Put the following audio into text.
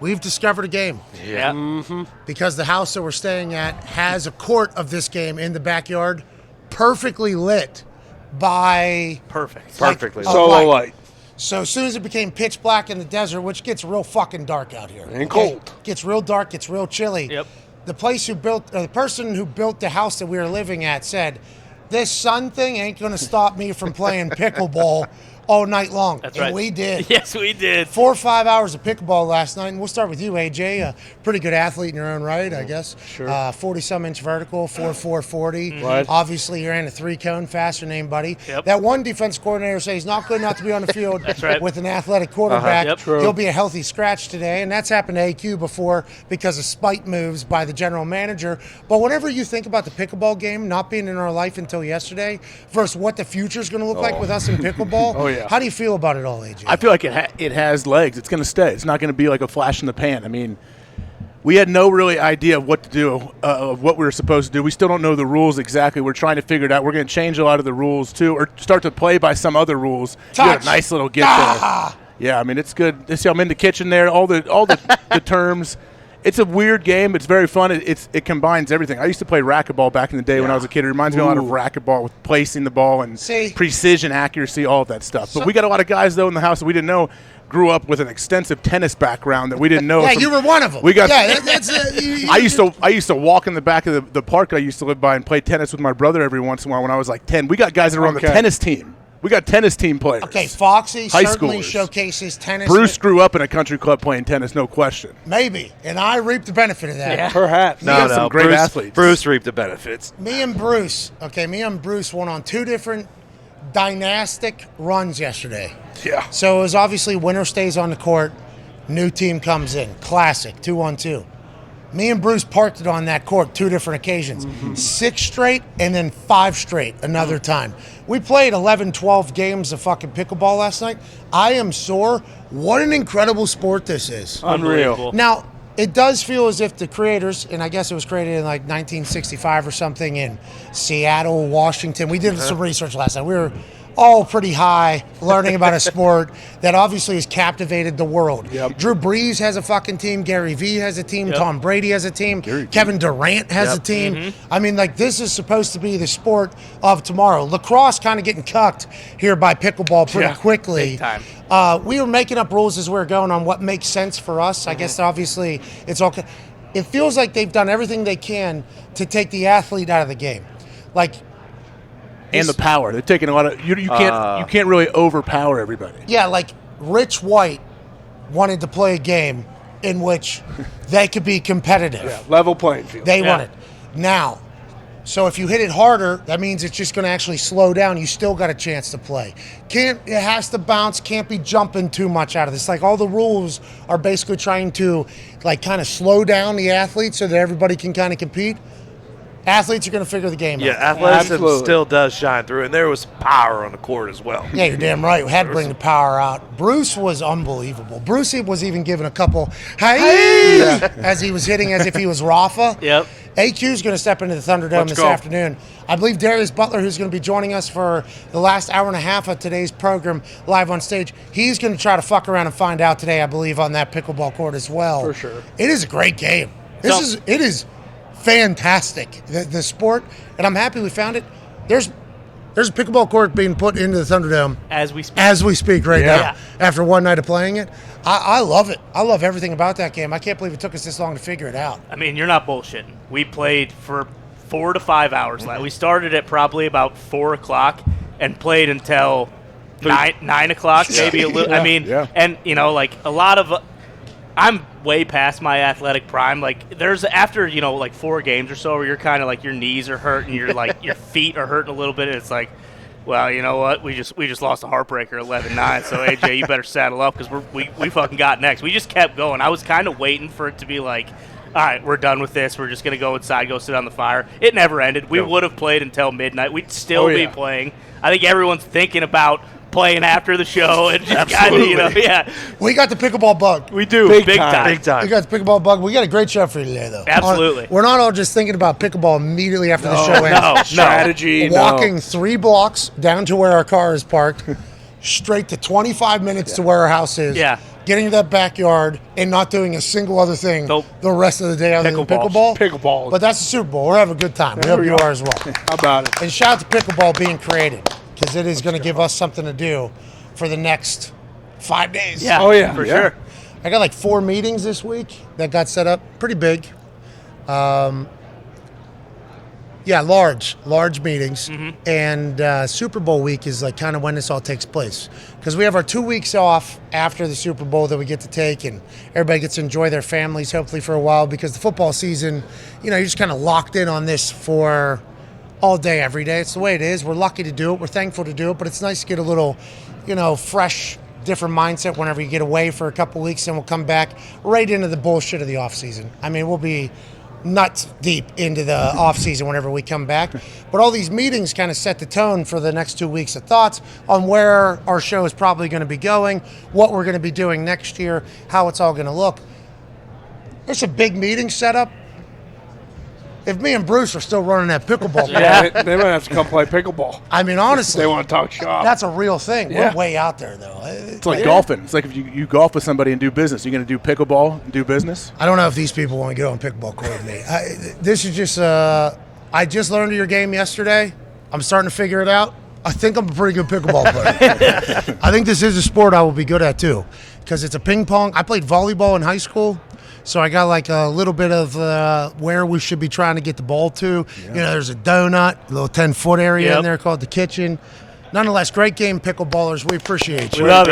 we've discovered a game. Yeah. Mm-hmm. Because the house that we're staying at has a court of this game in the backyard, perfectly lit by... Perfectly. Solo light. So as soon as it became pitch black in the desert, which gets real fucking dark out here. And cold. Gets real dark, gets real chilly. Yep. The person who built the house that we were living at said, this sun thing ain't going to stop me from playing pickleball all night long. That's and right. we did. Yes, we did. 4 or 5 hours of pickleball last night. And we'll start with you, AJ. A pretty good athlete in your own right, I guess. Sure. 40-some inch vertical, 4.40. Right. Obviously, you're in a 3-cone, faster name, buddy. Yep. That one defense coordinator says he's not good enough to be on the field That's right. with an athletic quarterback. Yep. True. He'll be a healthy scratch today. And that's happened to AQ before because of spite moves by the general manager. But whenever you think about the pickleball game not being in our life until yesterday versus what the future is going to look like with us in pickleball, Oh, yeah. how do you feel about it all, AJ? I feel like it has legs. It's going to stay. It's not going to be like a flash in the pan. I mean, we had no really idea of what to do, of what we were supposed to do. We still don't know the rules exactly. We're trying to figure it out. We're going to change a lot of the rules, too, or start to play by some other rules. You get a nice little get there. Yeah, I mean, it's good. See, I'm in the kitchen there, all the the terms. It's a weird game. It's very fun. It combines everything. I used to play racquetball back in the day when I was a kid. It reminds me a lot of racquetball with placing the ball and precision, accuracy, all of that stuff. But we got a lot of guys, though, in the house that we didn't know grew up with an extensive tennis background that we didn't know. Yeah, you were one of them. We got. Yeah, that's I used to walk in the back of the park I used to live by and play tennis with my brother every once in a while when I was like 10. We got guys that are on the tennis team. We got tennis team players. Okay, Foxy High certainly schoolers. showcases tennis. Bruce grew up in a country club playing tennis, no question. Maybe, and I reaped the benefit of that. Yeah. Perhaps. No, some great Bruce, athletes. Bruce reaped the benefits. Me and Bruce went on 2 different dynastic runs yesterday. Yeah. So it was obviously winner stays on the court, new team comes in. Classic, 2-on-2. Me and Bruce parked it on that court 2 different occasions. 6 straight and then 5 straight another time. We played 11, 12 games of fucking pickleball last night. I am sore. What an incredible sport this is. Unreal. Now, it does feel as if the creators, and I guess it was created in like 1965 or something in Seattle, Washington. We did some research last night. We were all pretty high learning about a sport that obviously has captivated the world. Yep. Drew Brees has a fucking team. Gary Vee has a team. Tom Brady has a team. Kevin Durant has a team. I mean, like, this is supposed to be the sport of tomorrow. Lacrosse kind of getting cucked here by pickleball pretty quickly. Big time. We were making up rules as we were going on what makes sense for us. I guess obviously it's all. It feels like they've done everything they can to take the athlete out of the game, like. And the power. They're taking a lot of you can't really overpower everybody. Yeah, like Rich White wanted to play a game in which they could be competitive. Yeah, level playing field. They want it. Now, so if you hit it harder, that means it's just going to actually slow down. You still got a chance to play. It has to bounce, can't be jumping too much out of this. Like, all the rules are basically trying to like kind of slow down the athlete so that everybody can kind of compete. Athletes are going to figure the game out. Yeah, athleticism still does shine through, and there was power on the court as well. Yeah, you're damn right. We had to bring the power out. Bruce was unbelievable. Bruce was even given a couple as he was hitting as if he was Rafa. Yep. AQ's going to step into the Thunderdome this afternoon. I believe Darius Butler, who's going to be joining us for the last hour and a half of today's program live on stage, he's going to try to fuck around and find out today, I believe, on that pickleball court as well. For sure. It is a great game. It is fantastic, the sport, and I'm happy we found it. There's a pickleball court being put into the Thunderdome As we speak. right now after one night of playing it. I love it. I love everything about that game. I can't believe it took us this long to figure it out. I mean, you're not bullshitting. We played for 4 to 5 hours. We started at probably about 4 o'clock and played until 9 o'clock, maybe a little. I mean, and, you know, like a lot of I'm way past my athletic prime. Like, there's after, you know, like 4 games or so where you're kind of like your knees are hurting, you're like your feet are hurting a little bit. And it's like, well, you know what? We just lost a heartbreaker 11-9. So AJ, you better saddle up because we fucking got next. We just kept going. I was kind of waiting for it to be like, all right, we're done with this. We're just gonna go inside, go sit on the fire. It never ended. We would have played until midnight. We'd still be playing. I think everyone's thinking about playing after the show and just kind of, you know, We got the pickleball bug. We do. Big time. Big time. We got the pickleball bug. We got a great show for you today, though. Absolutely. We're not all just thinking about pickleball immediately after the show ends. No. Strategy. Walking 3 blocks down to where our car is parked, straight to 25 minutes to where our house is. Yeah. getting to that backyard and not doing a single other thing the rest of the day other than pickleball. Pickleball. But that's the Super Bowl. We're having a good time. We hope you are as well. How about it? And shout out to pickleball being creative, because it is going to give us something to do for the next 5 days. Yeah. Oh, yeah. For sure. I got like 4 meetings this week that got set up. Pretty big. Large meetings. And Super Bowl week is like kind of when this all takes place, because we have our 2 weeks off after the Super Bowl that we get to take, and everybody gets to enjoy their families hopefully for a while, because the football season, you're just kind of locked in on this for all day, every day. It's the way it is. We're lucky to do it. We're thankful to do it, but it's nice to get a little, fresh, different mindset whenever you get away for a couple weeks, and we'll come back right into the bullshit of the off season. I mean, we'll be nuts deep into the off season whenever we come back. But all these meetings kind of set the tone for the next 2 weeks of thoughts on where our show is probably going to be going, what we're going to be doing next year, how it's all going to look. There's a big meeting set up. If me and Bruce are still running that pickleball, they might have to come play pickleball. I mean, honestly, They want to talk shop. that's a real thing. Yeah. We're way out there, though. It's like golfing. It's like if you golf with somebody and do business. You're going to do pickleball and do business? I don't know if these people want to get on pickleball court with me. This is just, I just learned of your game yesterday. I'm starting to figure it out. I think I'm a pretty good pickleball player. I think this is a sport I will be good at, too, because it's a ping pong. I played volleyball in high school, so I got like a little bit of where we should be trying to get the ball to. Yeah. There's a donut, a little 10-foot area in there called the kitchen. Nonetheless, great game, pickleballers. We appreciate you. We love it.